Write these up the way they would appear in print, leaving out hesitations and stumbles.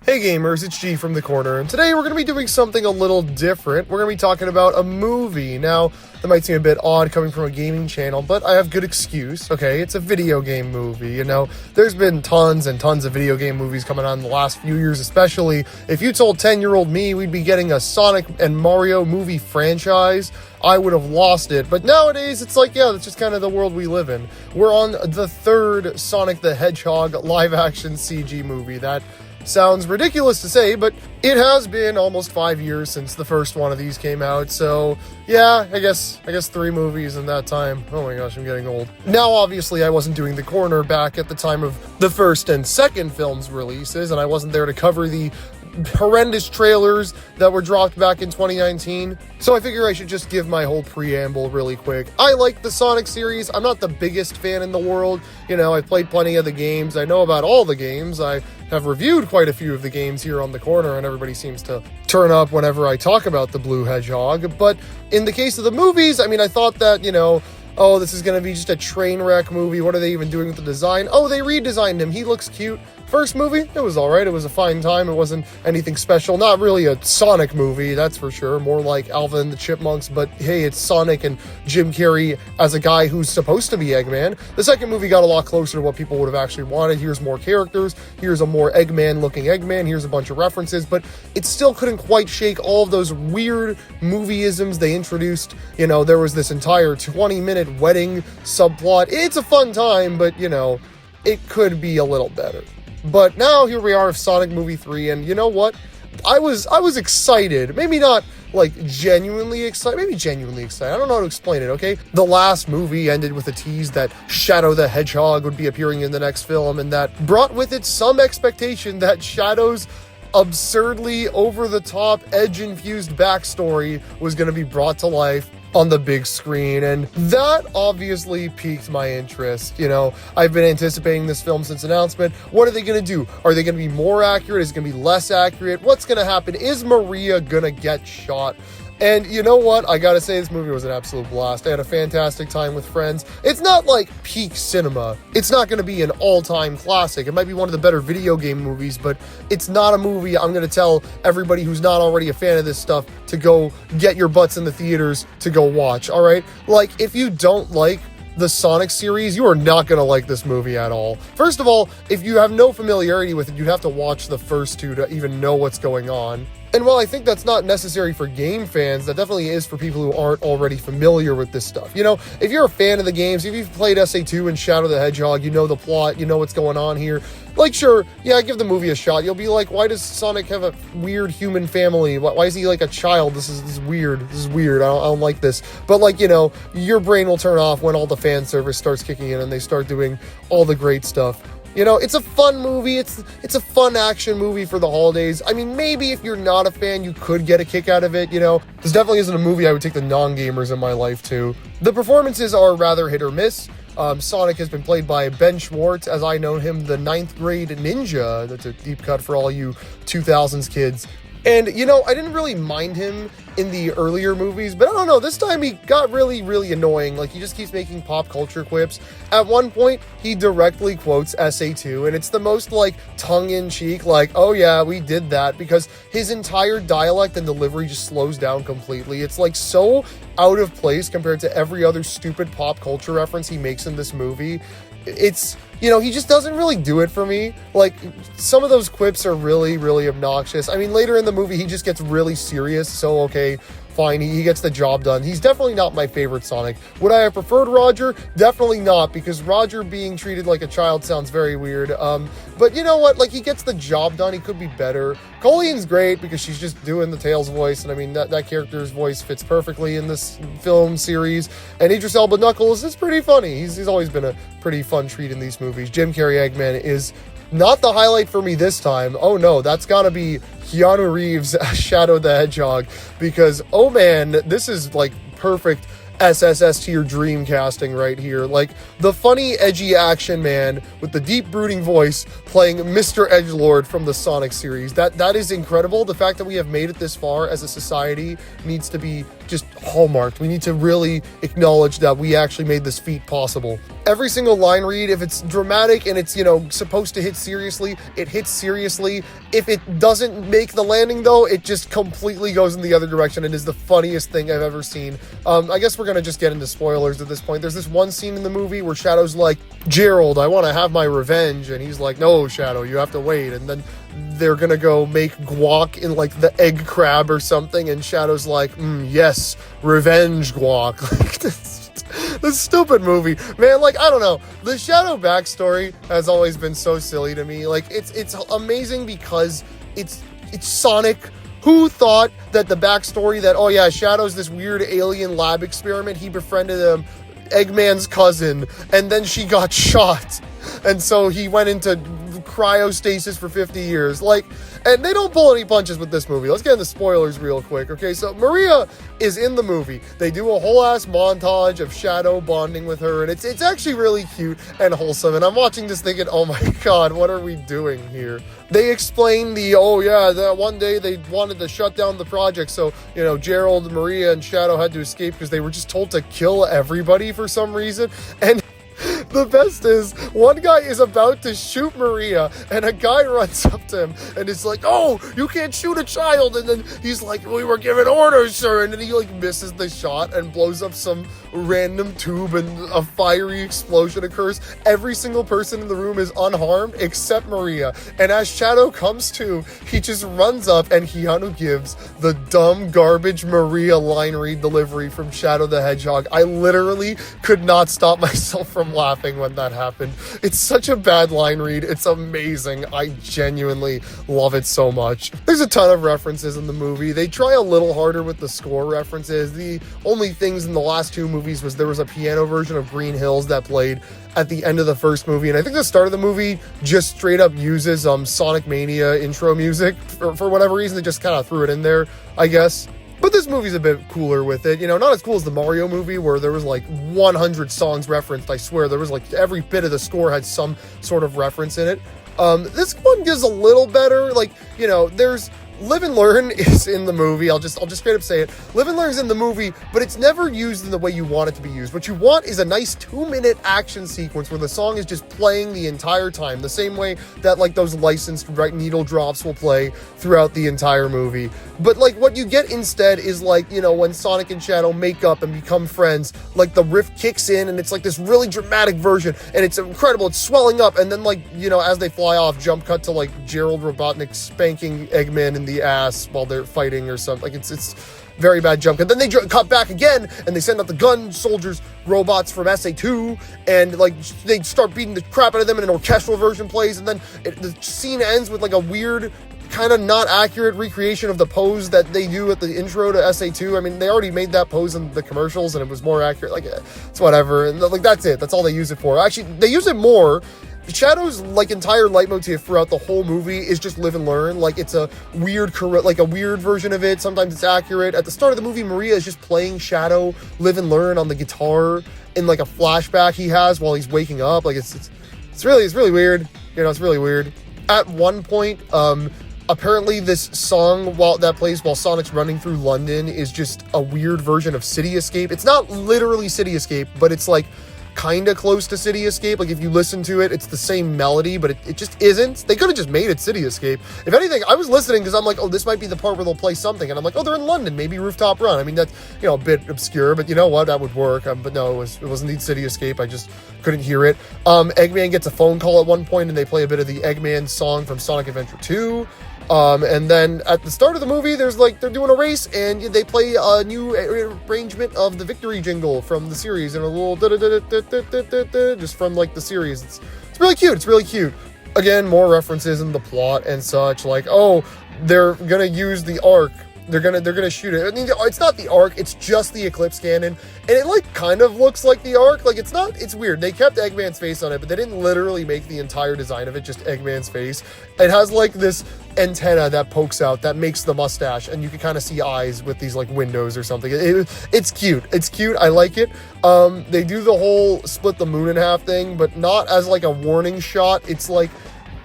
Hey gamers, it's G from the corner, and today we're going to be doing something a little different. We're going to be talking about a movie. Now, that might seem a bit odd coming from a gaming channel, but I have good excuse, okay? It's a video game movie, you know? There's been tons and tons of video game movies coming on in the last few years, especially. If you told 10-year-old me we'd be getting a Sonic and Mario movie franchise, I would have lost it. But nowadays, it's like, yeah, that's just kind of the world we live in. We're on the third Sonic the Hedgehog live-action CG movie. That sounds ridiculous to say, but it has been almost 5 years since the first one of these came out, so yeah, I guess 3 movies in that time. Oh my gosh, I'm getting old. Now, obviously, I wasn't doing the corner back at the time of the first and second film's releases, and I wasn't there to cover the horrendous trailers that were dropped back in 2019, so I figure I should just give my whole preamble really quick. I like the Sonic series. I'm not the biggest fan in the world. You know, I've played plenty of the games. I know about all the games. I have reviewed quite a few of the games here on the corner, and everybody seems to turn up whenever I talk about the Blue Hedgehog. But in the case of the movies, I mean, I thought that, you know, oh, this is going to be just a train wreck movie. What are they even doing with the design? Oh, they redesigned him. He looks cute. First movie, it was alright. It was a fine time. It wasn't anything special. Not really a Sonic movie, that's for sure. More like Alvin and the Chipmunks, but hey, it's Sonic and Jim Carrey as a guy who's supposed to be Eggman. The second movie got a lot closer to what people would have actually wanted. Here's more characters. Here's a more Eggman-looking Eggman. Here's a bunch of references, but it still couldn't quite shake all of those weird movieisms they introduced. You know, there was this entire 20-minute wedding subplot. It's a fun time, but, you know, it could be a little better. But now here we are with Sonic Movie 3, and you know what? I was excited. Maybe not, like, genuinely excited. Maybe genuinely excited. I don't know how to explain it, okay? The last movie ended with a tease that Shadow the Hedgehog would be appearing in the next film, and that brought with it some expectation that Shadow's absurdly over-the-top, edge-infused backstory was going to be brought to life on the big screen, and that obviously piqued my interest. You know, I've been anticipating this film since announcement. What are they going to do? Are they going to be more accurate? Is it going to be less accurate? What's going to happen? Is Maria going to get shot? And you know what? I gotta say, this movie was an absolute blast. I had a fantastic time with friends. It's not like peak cinema. It's not gonna be an all-time classic. It might be one of the better video game movies, but it's not a movie I'm gonna tell everybody who's not already a fan of this stuff to go get your butts in the theaters to go watch, all right? Like, if you don't like the Sonic series, you are not going to like this movie at all. First of all, if you have no familiarity with it, you'd have to watch the first two to even know what's going on. And while I think that's not necessary for game fans, that definitely is for people who aren't already familiar with this stuff. You know, if you're a fan of the games, if you've played SA2 and Shadow the Hedgehog, you know the plot, you know what's going on here. Like, sure, yeah, give the movie a shot. You'll be like, why does Sonic have a weird human family? Why is he like a child? This is weird. This is weird. I don't like this. But, like, you know, your brain will turn off when all the fan service starts kicking in and they start doing all the great stuff. You know, it's a fun movie. It's a fun action movie for the holidays. I mean, maybe if you're not a fan, you could get a kick out of it, you know. This definitely isn't a movie I would take the non-gamers in my life to. The performances are rather hit or miss. Sonic has been played by Ben Schwartz, as I know him, the 9th grade ninja. That's a deep cut for all you 2000s kids. And, you know, I didn't really mind him in the earlier movies, but I don't know, this time he got really, really annoying. Like, he just keeps making pop culture quips. At one point, he directly quotes SA2, and it's the most, like, tongue-in-cheek, like, oh yeah, we did that, because his entire dialect and delivery just slows down completely. It's, like, so out of place compared to every other stupid pop culture reference he makes in this movie. It's, you know, he just doesn't really do it for me. Like, some of those quips are really, really obnoxious. I mean, later in the movie, he just gets really serious, so okay, fine, he gets the job done. He's definitely not my favorite Sonic. Would I have preferred Roger? Definitely not, because Roger being treated like a child sounds very weird. But you know what? Like, he gets the job done. He could be better. Colleen's great because she's just doing the Tails voice, and I mean, that character's voice fits perfectly in this film series. And Idris Elba Knuckles is pretty funny. He's always been a pretty fun treat in these movies. Jim Carrey Eggman is not the highlight for me this time. Oh no, that's gotta be Keanu Reeves as Shadow the Hedgehog, because, oh man, this is like perfect SSS to your dream casting right here. Like, the funny, edgy action man with the deep, brooding voice playing Mr. Edgelord from the Sonic series. That is incredible. The fact that we have made it this far as a society needs to be just hallmarked. We need to really acknowledge that we actually made this feat possible. Every single line read, if it's dramatic and it's, supposed to hit seriously, it hits seriously. If it doesn't make the landing, though, it just completely goes in the other direction and is the funniest thing I've ever seen. I guess we're going to just get into spoilers at this point. There's this one scene in the movie where Shadow's like, Gerald, I want to have my revenge. And he's like, no, Shadow, you have to wait. And then they're going to go make guac in like the egg crab or something. And Shadow's like, yes, revenge guac. Like, this stupid movie, man. Like, I don't know, the Shadow backstory has always been so silly to me. Like, it's amazing because it's Sonic. Who thought that the backstory that, oh yeah, Shadow's this weird alien lab experiment, he befriended Eggman's cousin, and then she got shot, and so he went into cryostasis for 50 years. Like, and they don't pull any punches with this movie. Let's get into spoilers real quick. Okay, so Maria is in the movie. They do a whole ass montage of Shadow bonding with her, and it's actually really cute and wholesome. And I'm watching this thinking, oh my god, what are we doing here? They explain that one day they wanted to shut down the project, so, Gerald, Maria, and Shadow had to escape because they were just told to kill everybody for some reason. And the best is, one guy is about to shoot Maria, and a guy runs up to him, and is like, oh, you can't shoot a child, and then he's like, we were given orders, sir, and then he, misses the shot, and blows up some random tube, and a fiery explosion occurs. Every single person in the room is unharmed, except Maria, and as Shadow comes to, he just runs up, and Keanu gives the dumb garbage Maria line read delivery from Shadow the Hedgehog. I literally could not stop myself from laughing when that happened. It's such a bad line read. It's amazing. I genuinely love it so much. There's a ton of references in the movie. They try a little harder with the score references. The only things in the last two movies was there was a piano version of Green Hills that played at the end of the first movie, and I think the start of the movie just straight up uses Sonic Mania intro music. For whatever reason, they just kind of threw it in there, I guess. But this movie's a bit cooler with it. Not as cool as the Mario movie where there was 100 songs referenced. I swear there was every bit of the score had some sort of reference in it. This one gives a little better. There's Live and Learn is in the movie. I'll just straight up say it. Live and Learn is in the movie, but it's never used in the way you want it to be used. What you want is a nice 2-minute action sequence where the song is just playing the entire time, the same way that those licensed needle drops will play throughout the entire movie. But what you get instead is when Sonic and Shadow make up and become friends, the riff kicks in and it's this really dramatic version, and it's incredible. It's swelling up, and then as they fly off, jump cut to Gerald Robotnik spanking Eggman in the ass while they're fighting or something. It's very bad jump. And then they cut back again, and they send out the gun soldiers robots from SA2, and they start beating the crap out of them, and an orchestral version plays, and then the scene ends with a weird kind of not accurate recreation of the pose that they do at the intro to SA2. I mean, they already made that pose in the commercials and it was more accurate. It's whatever. And that's it. That's all they use it for. Actually, they use it more. Shadow's entire leitmotif throughout the whole movie is just live and learn. It's a weird a weird version of it. Sometimes it's accurate. At the start of the movie, Maria is just playing Shadow live and learn on the guitar in a flashback he has while he's waking up. It's really weird. It's really weird. At one point, apparently this song that plays while Sonic's running through London is just a weird version of City Escape. It's not literally City Escape, but it's kind of close to City Escape. If you listen to it, it's the same melody, but it just isn't. They could have just made it City Escape. If anything, I was listening because I'm oh, this might be the part where they'll play something, and I'm oh, they're in London, maybe Rooftop Run. I mean, that's, a bit obscure, but you know what, that would work. But no, it was indeed City Escape. I just couldn't hear it. Eggman gets a phone call at one point, and they play a bit of the Eggman song from Sonic Adventure 2. And then at the start of the movie, there's they're doing a race, and they play a new arrangement of the victory jingle from the series, and a little just from the series. It's really cute. It's really cute. Again, more references in the plot and such. Oh, they're gonna use the Ark. They're gonna shoot it. I mean, it's not the Ark, it's just the Eclipse cannon, and it kind of looks like the Ark. It's weird. They kept Eggman's face on it, but they didn't literally make the entire design of it just Eggman's face. It has this antenna that pokes out that makes the mustache, and you can kind of see eyes with these windows or something. It's cute. It's cute. I like it. They do the whole split the moon in half thing, but not as a warning shot. It's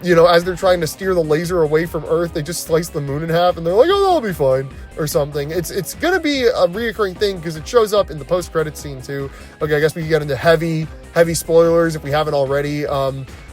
you know, as they're trying to steer the laser away from Earth, they just slice the moon in half, and they're like, oh, that'll be fine, or something. It's gonna be a reoccurring thing, because it shows up in the post-credit scene, too. Okay, I guess we can get into heavy spoilers if we haven't already.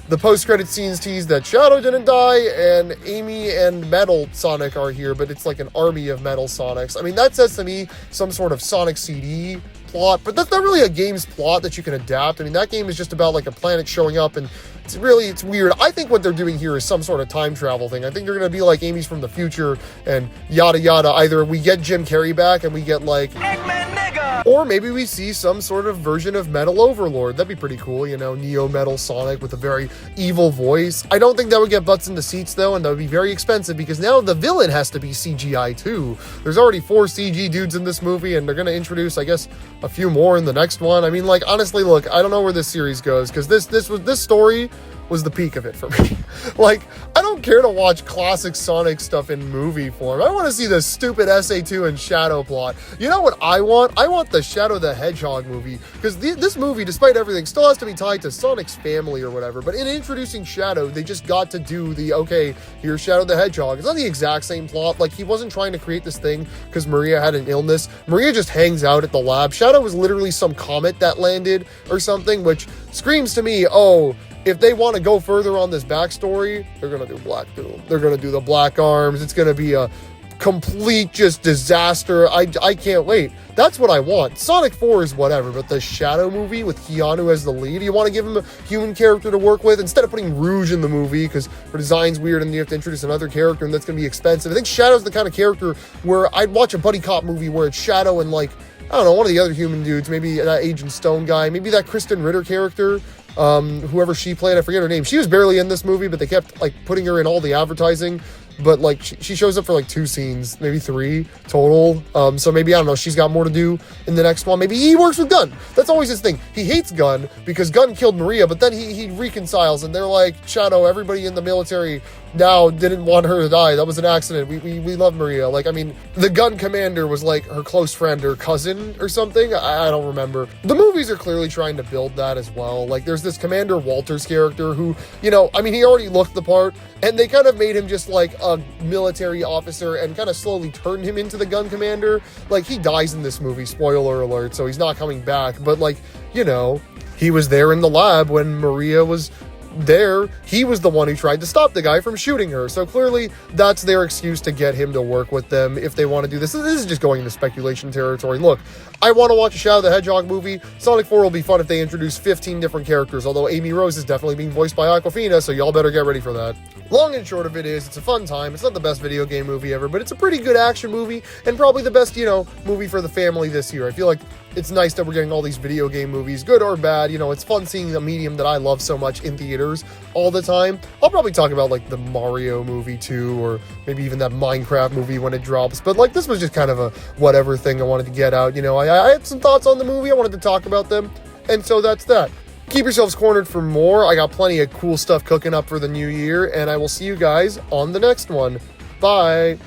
The post-credit scenes tease that Shadow didn't die, and Amy and Metal Sonic are here, but it's like an army of Metal Sonics. I mean, that says to me some sort of Sonic CD plot, but that's not really a game's plot that you can adapt. I mean, that game is just about like a planet showing up, and it's weird. I think what they're doing here is some sort of time travel thing. I think they're going to be like Amy's from the future and yada yada. Either we get Jim Carrey back and we get like Eggman nigga, or maybe we see some sort of version of Metal Overlord. That'd be pretty cool, you know, Neo Metal Sonic with a very evil voice. I don't think that would get butts in the seats though, and that would be very expensive, because now the villain has to be CGI too. There's already 4 CG dudes in this movie, and they're going to introduce, I guess, a few more in the next one. I mean, like, honestly, look, I don't know where this series goes, because this story was the peak of it for me. Like, I don't care to watch classic Sonic stuff in movie form. I want to see the stupid SA2 and Shadow plot. You know what I want? I want the Shadow the Hedgehog movie, because this movie, despite everything, still has to be tied to Sonic's family or whatever. But in introducing Shadow, they just got to do the, okay, here's Shadow the Hedgehog. It's not the exact same plot. Like, he wasn't trying to create this thing because Maria had an illness. Maria just hangs out at the lab. Shadow was literally some comet that landed or something, which screams to me, oh, if they want to go further on this backstory, they're going to do Black Doom. They're going to do the Black Arms. It's going to be a complete just disaster. I can't wait. That's what I want. Sonic 4 is whatever, but the Shadow movie with Keanu as the lead, you want to give him a human character to work with instead of putting Rouge in the movie because her design's weird and you have to introduce another character and that's going to be expensive. I think Shadow's the kind of character where I'd watch a buddy cop movie where it's Shadow and, like, I don't know, one of the other human dudes, maybe that Agent Stone guy, maybe that Kristen Ritter character, whoever she played, I forget her name. She was barely in this movie, but they kept like putting her in all the advertising. But like she shows up for like 2 scenes, maybe 3 total. So maybe, I don't know, she's got more to do in the next one. Maybe he works with Gunn. That's always his thing. He hates Gunn because Gunn killed Maria, but then he reconciles and they're like, Shadow, everybody in the military now didn't want her to die. That was an accident. We love Maria. Like, I mean, the Gunn commander was like her close friend or cousin or something. I don't remember. The movies are clearly trying to build that as well. Like, there's this Commander Walters character who, you know, I mean, he already looked the part, and they kind of made him just like a military officer and kind of slowly turned him into the Gun commander. Like, he dies in this movie, spoiler alert, so he's not coming back. But like, you know, he was there in the lab when Maria was there. He was the one who tried to stop the guy from shooting her. So clearly that's their excuse to get him to work with them if they want to do this. This is just going into speculation territory. Look, I want to watch a Shadow the Hedgehog movie. Sonic 4 will be fun if they introduce 15 different characters, although Amy Rose is definitely being voiced by Awkwafina, so y'all better get ready for that. Long and short of it is, it's a fun time. It's not the best video game movie ever, but it's a pretty good action movie, and probably the best, you know, movie for the family this year. I feel like it's nice that we're getting all these video game movies, good or bad. You know, it's fun seeing a medium that I love so much in theaters all the time. I'll probably talk about, like, the Mario movie, too, or maybe even that Minecraft movie when it drops. But, like, this was just kind of a whatever thing I wanted to get out. You know, I had some thoughts on the movie. I wanted to talk about them, and so that's that. Keep yourselves cornered for more. I got plenty of cool stuff cooking up for the new year, and I will see you guys on the next one. Bye.